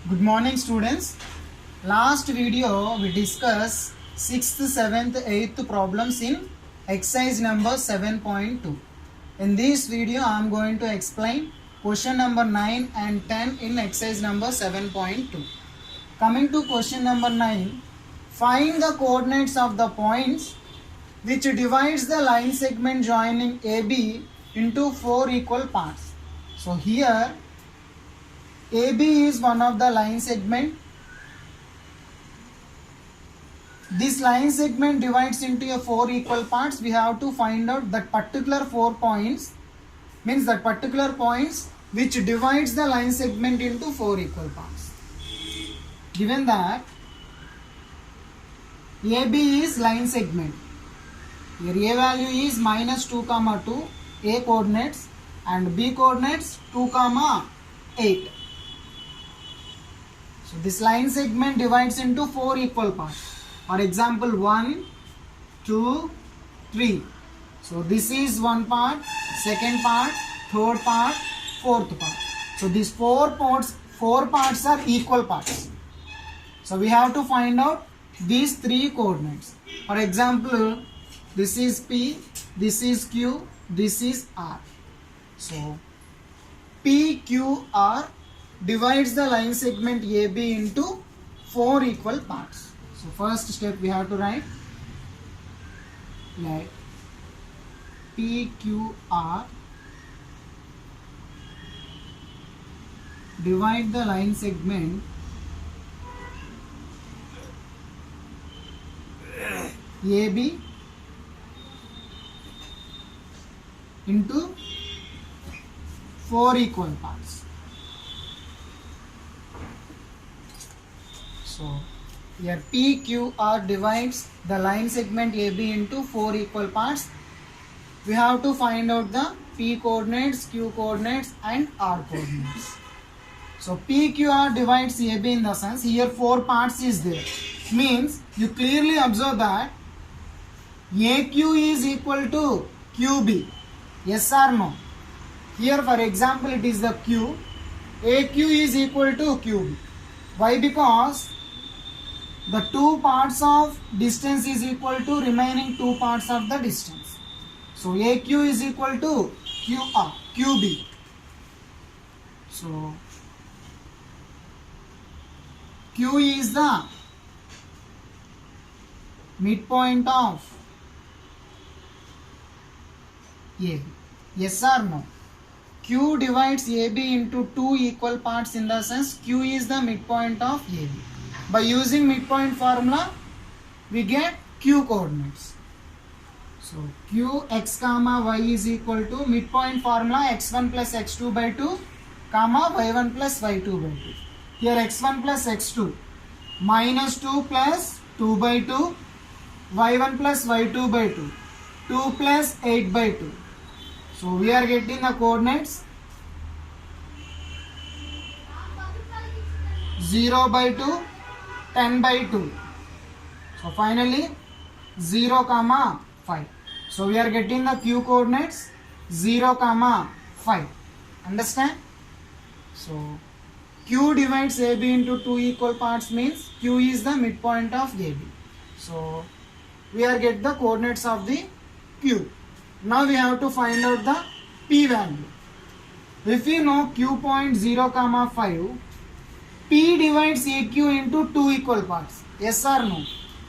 Good morning students. Last video we discussed 6th, 7th, 8th problems in exercise number 7.2. In this video I am going to explain question number 9 and 10 in exercise number 7.2. Coming to question number 9, find the coordinates of the points which divides the line segment joining AB into 4 equal parts. So here AB is one of the line segment. This line segment divides into a 4 equal parts. We have to find out that particular 4 points, means that particular points which divides the line segment into 4 equal parts. Given that AB is line segment, here A value is minus 2 comma 2, A coordinates, and B coordinates 2 comma 8. So this line segment divides into 4 equal parts. For example, 1, 2, 3. So this is one part, second part, third part, fourth part. So these four parts are equal parts. So we have to find out these 3 coordinates. For example, this is P, this is Q, this is R. So PQR divides the line segment AB into 4 equal parts. So first step we have to write like PQR divide the line segment AB into 4 equal parts. So here PQR divides the line segment AB into 4 equal parts. We have to find out the P coordinates, Q coordinates and R coordinates. So PQR divides AB in the sense here 4 parts is there. Means you clearly observe that AQ is equal to QB. Yes or no? Here for example it is the Q. AQ is equal to QB. Why? Because the 2 parts of distance is equal to remaining 2 parts of the distance. So AQ is equal to QB. So Q is the midpoint of AB. Yes or no? Q divides AB into 2 equal parts in the sense Q is the midpoint of AB. By using midpoint formula, we get Q coordinates. So Q x comma y is equal to midpoint formula x1 plus x2 by 2 comma y1 plus y2 by 2. Here x1 plus x2 minus 2 plus 2 by 2 y1 plus y2 by 2 2 plus 8 by 2. So we are getting the coordinates 0 by 2, 10 by 2. So finally 0 comma 5. So we are getting the Q coordinates 0 comma 5. Understand? So Q divides AB into 2 equal parts means Q is the midpoint of AB. So we are get the coordinates of the Q. Now we have to find out the P value. If you know Q point 0 comma 5, P divides AQ into 2 equal parts. Yes or no?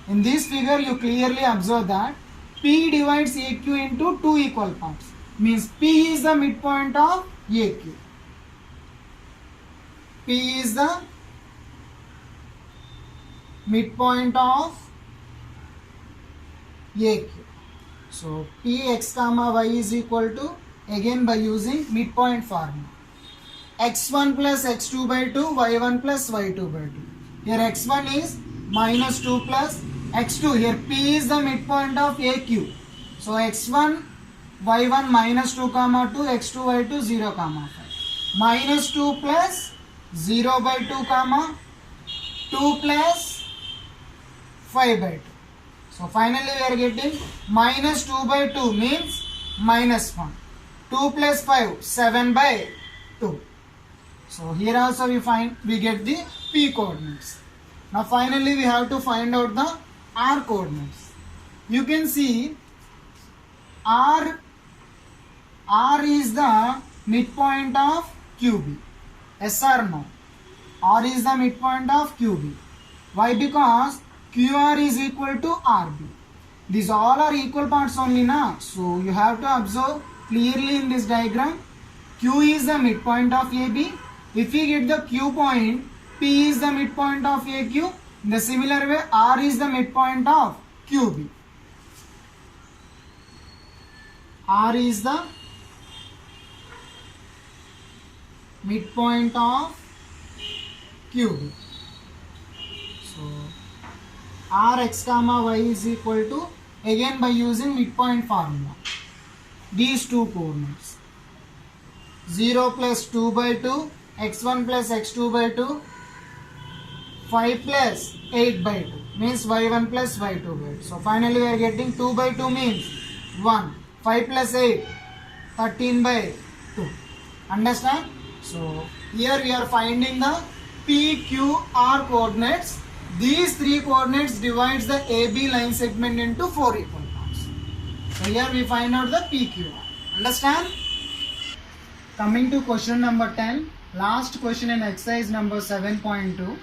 In this figure you clearly observe that P divides AQ into 2 equal parts. Means P is the midpoint of AQ. P is the midpoint of AQ. So Px comma y is equal to, again by using midpoint formula, x1 plus x2 by 2 y1 plus y2 by 2. Here x1 is minus 2 plus x2. Here P is the midpoint of AQ. So x1 y1 minus 2 comma 2 x2 y2 0 comma 5. Minus 2 plus 0 by 2 comma 2 plus 5 by 2. So finally we are getting minus 2 by 2 means minus 1. 2 plus 5, 7 by 2. So here also we get the P coordinates. Now finally we have to find out the R coordinates. You can see R is the midpoint of QB. Yes or no? R is the midpoint of QB. Why? Because QR is equal to RB. These all are equal parts only now. So you have to observe clearly in this diagram. Q is the midpoint of AB. If we get the Q point, P is the midpoint of AQ. In the similar way, R is the midpoint of QB. R is the midpoint of QB. So Rx comma y is equal to, again by using midpoint formula, these two coordinates, 0 plus 2 by 2, x1 plus x2 by 2, 5 plus 8 by 2 means y1 plus y2 by 2. So finally we are getting 2 by 2 means 1, 5 plus 8, 13 by 2. Understand? So here we are finding the P, Q, R coordinates. These three coordinates divides the AB line segment into 4 equal parts. So here we find out the PQR. Understand? Coming to question number 10, last question in exercise number 7.2.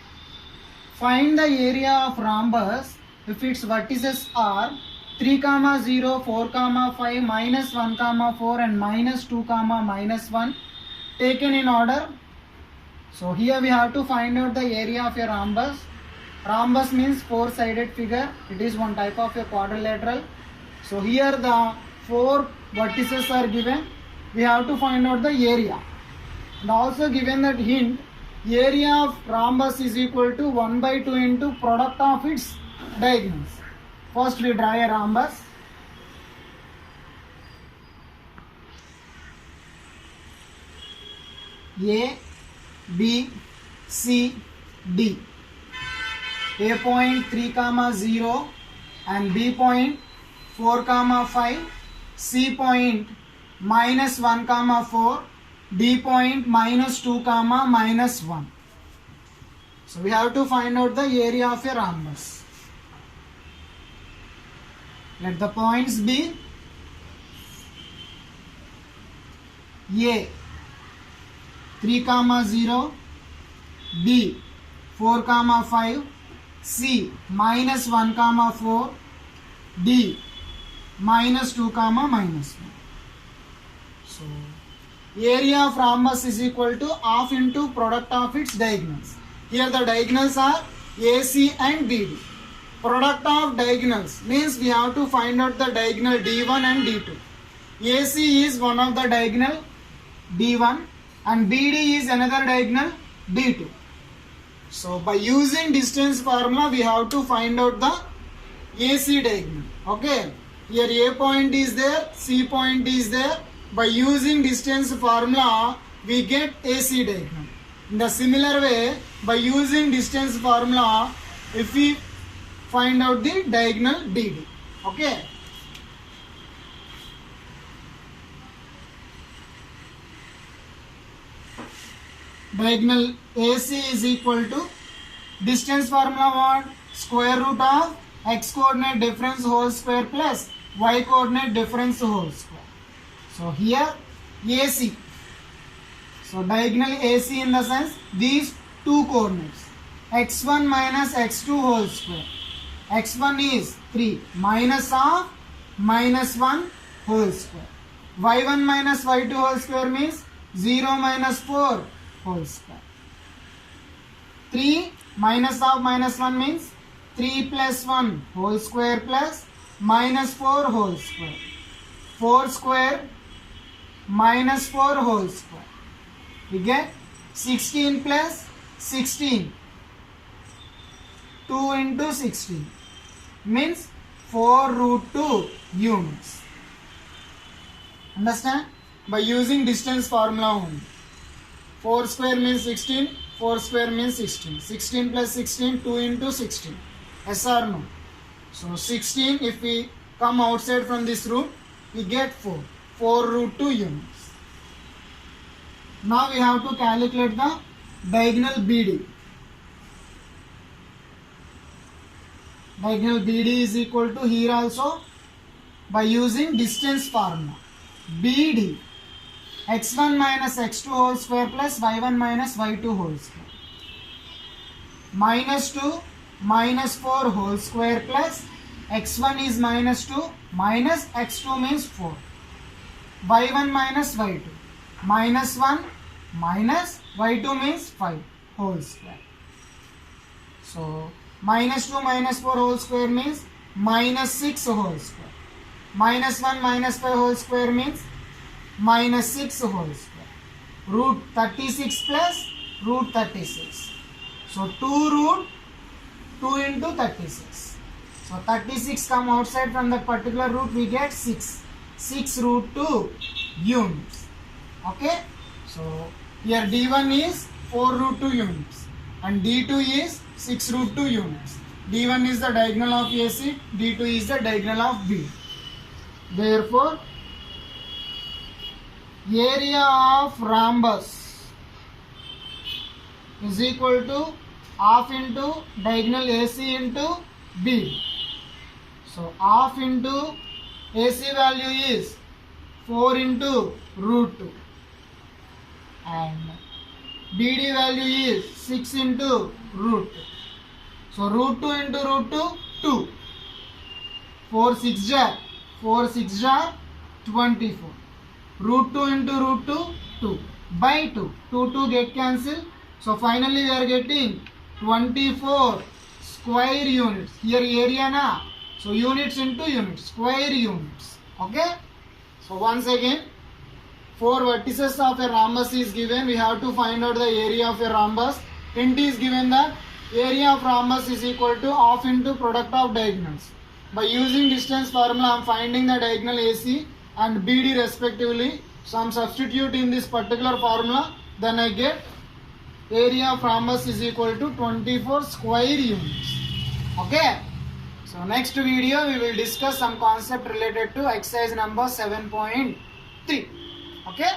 Find the area of rhombus if its vertices are 3, 0, 4, 5, minus 1, 4 and minus 2, minus 1 taken in order. So here we have to find out the area of a rhombus. Rhombus means four-sided figure. It is one type of a quadrilateral. So here the 4 vertices are given. We have to find out the area. And also given that hint, area of rhombus is equal to 1 by 2 into product of its diagonals. First we draw a rhombus. A, B, C, D. A point 3, 0 and B point 4, 5, C point minus 1, 4, D point minus 2, minus 1. So we have to find out the area of a rhombus. Let the points be A 3, 0, B 4, 5, C minus 1, 4, D minus 2, minus 1. So area of rhombus is equal to half into product of its diagonals. Here the diagonals are AC and BD. Product of diagonals means we have to find out the diagonal D1 and D2. AC is one of the diagonal D1 and BD is another diagonal D2. So by using distance formula we have to find out the AC diagonal. Okay, here A point is there, C point is there. By using distance formula we get AC diagonal. In the similar way, by using distance formula, if we find out the diagonal DD. Okay. Diagonal AC is equal to distance formula what? Square root of x coordinate difference whole square plus y coordinate difference whole square. So here AC. So diagonal AC in the sense these two coordinates x1 minus x2 whole square. x1 is 3 minus of minus 1 whole square. y1 minus y2 whole square means 0 minus 4 whole square. 3 minus of minus 1 means 3 plus 1 whole square plus minus 4 whole square. 4 square minus 4 whole square. We get 16 plus 16. 2 into 16 means 4 root 2 units. Understand? By using distance formula only. 4 square means 16. 4 square means 16. 16 plus 16, 2 into 16. Yes or no? So 16, if we come outside from this root, we get 4. 4 root 2 units. Now we have to calculate the diagonal BD. Diagonal BD is equal to, here also by using distance formula, BD x1 minus x2 whole square plus y1 minus y2 whole square, minus 2 minus 4 whole square plus x1 is minus 2 minus x2 means 4, y1 minus y2 minus 1 minus y2 means 5 whole square. So minus 2 minus 4 whole square means minus 6 whole square, minus 1 minus 5 whole square means minus 6 whole square, root 36 plus root 36. So 2 root 2 into 36. So 36 come outside from that particular root, we get 6. 6 root 2 units. Okay. So here D1 is 4 root 2 units and D2 is 6 root 2 units. D1 is the diagonal of AC, D2 is the diagonal of B. Therefore, area of rhombus is equal to half into diagonal AC into B. So half into AC value is 4 into root 2 and BD value is 6 into root 2. So root 2 into root 2, 2. 4 6 jar, 4 6 jar, 24. Root 2 into root 2, 2. By 2, 2 get cancelled. So finally we are getting 24 square units. Here area na. So units into units, square units. Okay. So once again, 4 vertices of a rhombus is given. We have to find out the area of a rhombus. Hint is given that area of rhombus is equal to half into product of diagonals. By using distance formula, I am finding the diagonal AC and BD respectively. So I am substitute in this particular formula. Then I get area of rhombus is equal to 24 square units. Okay. So next video we will discuss some concept related to exercise number 7.3. Okay.